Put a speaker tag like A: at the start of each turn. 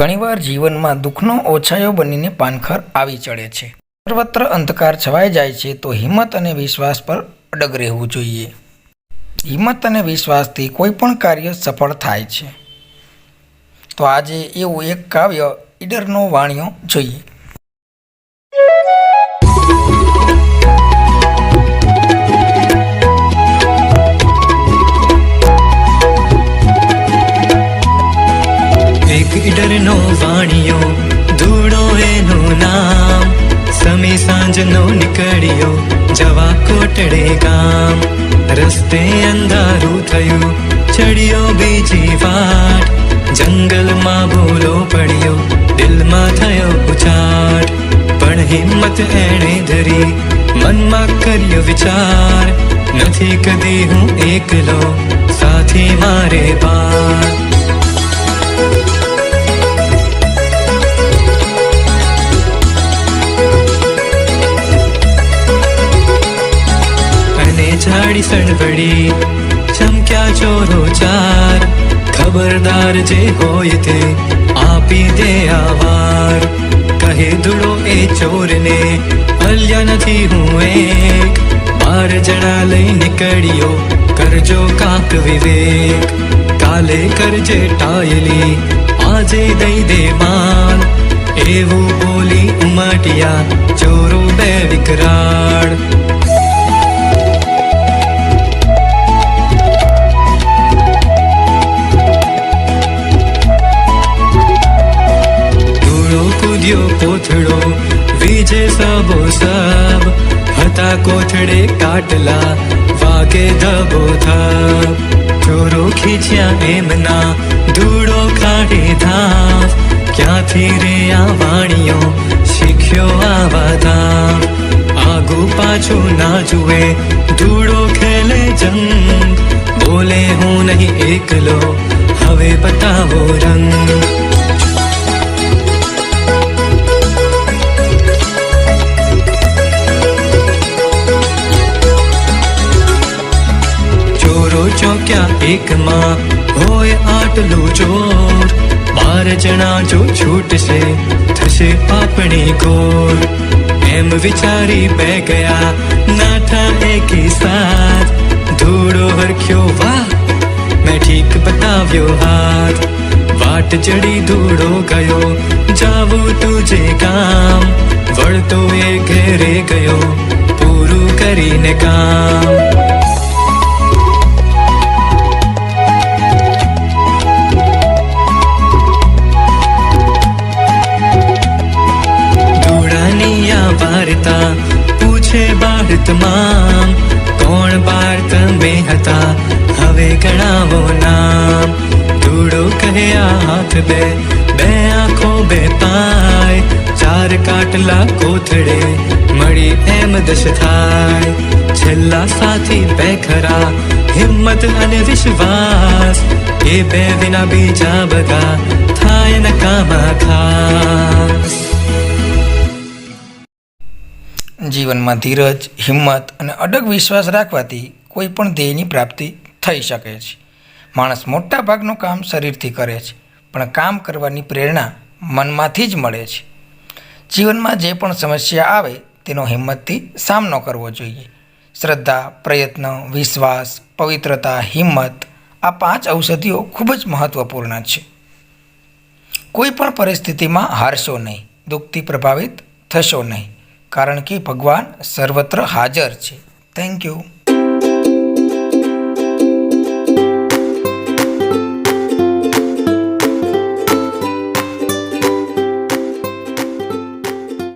A: ઘણીવાર જીવનમાં દુઃખનો ઓછાયો બનીને પાનખર આવી ચડે છે. સર્વત્ર અંધકાર છવાઈ જાય છે તો હિંમત અને વિશ્વાસ પર અડગ રહેવું જોઈએ. હિંમત અને વિશ્વાસથી કોઈ પણ કાર્ય સફળ થાય છે. તો આજે એવું એક કાવ્ય ઈડરનો વાણિયો જોઈએ.
B: એક ઈડરનો વાણિયો ધૂળો એનું નામ, સમી સાંજનો નીકળ્યો જવા કોટડે ગામ. રસ્તે અંધારું થયું ચડ્યો બીજી વાટ, જંગલમાં ભૂલો પડ્યો દિલમાં થયો ઉચાટ. પણ હિંમત એણે ધરી મનમાં કર્યો વિચાર, નથી કદી હું એકલો સાથી મારે પાર. ઝાડી સડબડી ચમક્યા ચોરો ચાર, ખબરદાર જે હોય તે આપી દે આવાર. કહે ધૂળો એ ચોરને અલ્યા નથી હું એક, 12 જણા લઈ નીકળ્યો કરજો કાંક વિવેક. કાલે કરજે ટાયલી આજે દઈ દે માન, એવું બોલી ઉમટ્યા ચોરો બે વિકરાળ. કોથળો વીજે સબો સબ, હતા કોથળે કાટલા વાગે ધબો ધબ. ચોરો ખીચ્યા એમના ધૂળો કાઢે ધામ, ક્યાંથી રે આ વાણિયો શીખ્યો આવા ધામ. આગુ પાછું ના જુએ ધૂળો ખેલે જંગ, બોલે હું નહીં એકલો હવે બતાવો રંગ. ચોક્યા એકમાં હોય આટલું જોર, 12 જણા જો છૂટશે થશે આપણી ગોર. એમ વિચારી બે ગયા નાઠા એકી સાથ, ધૂળો હરખ્યો વાહ મેં ઠીક બતાવ્યો હાથ. વાટ ચડી ધૂળો ગયો જાવું તુજે કામ, વળતો એ ઘેરે ગયો પૂરું કરીને કામ. વાર્તા પૂછે બાળ તમામ, કોણ બાળ તમે હતા હવે ગણાવો નામ. ધૂળો કહે આ હાથ બે, બે આંખો બે પાય, 4 કાટલા કોથળે મળી એમ દશ થાય. છેલ્લા સાથી બે ખરા હિંમત અને વિશ્વાસ, એ બે વિના બીજા બધા થાય નકામા ખાસ.
A: જીવનમાં ધીરજ, હિંમત અને અડગ વિશ્વાસ રાખવાથી કોઈ પણ ધ્યેયની પ્રાપ્તિ થઈ શકે છે. માણસ મોટા ભાગનું કામ શરીરથી કરે છે, પણ કામ કરવાની પ્રેરણા મનમાંથી જ મળે છે. જીવનમાં જે પણ સમસ્યા આવે તેનો હિંમતથી સામનો કરવો જોઈએ. શ્રદ્ધા, પ્રયત્ન, વિશ્વાસ, પવિત્રતા, હિંમત આ 5 ઔષધિઓ ખૂબ જ મહત્ત્વપૂર્ણ છે. કોઈ પણ પરિસ્થિતિમાં હારશો નહીં, દુઃખથી પ્રભાવિત થશો નહીં, કારણ કે ભગવાન સર્વત્ર હાજર છે. Thank you.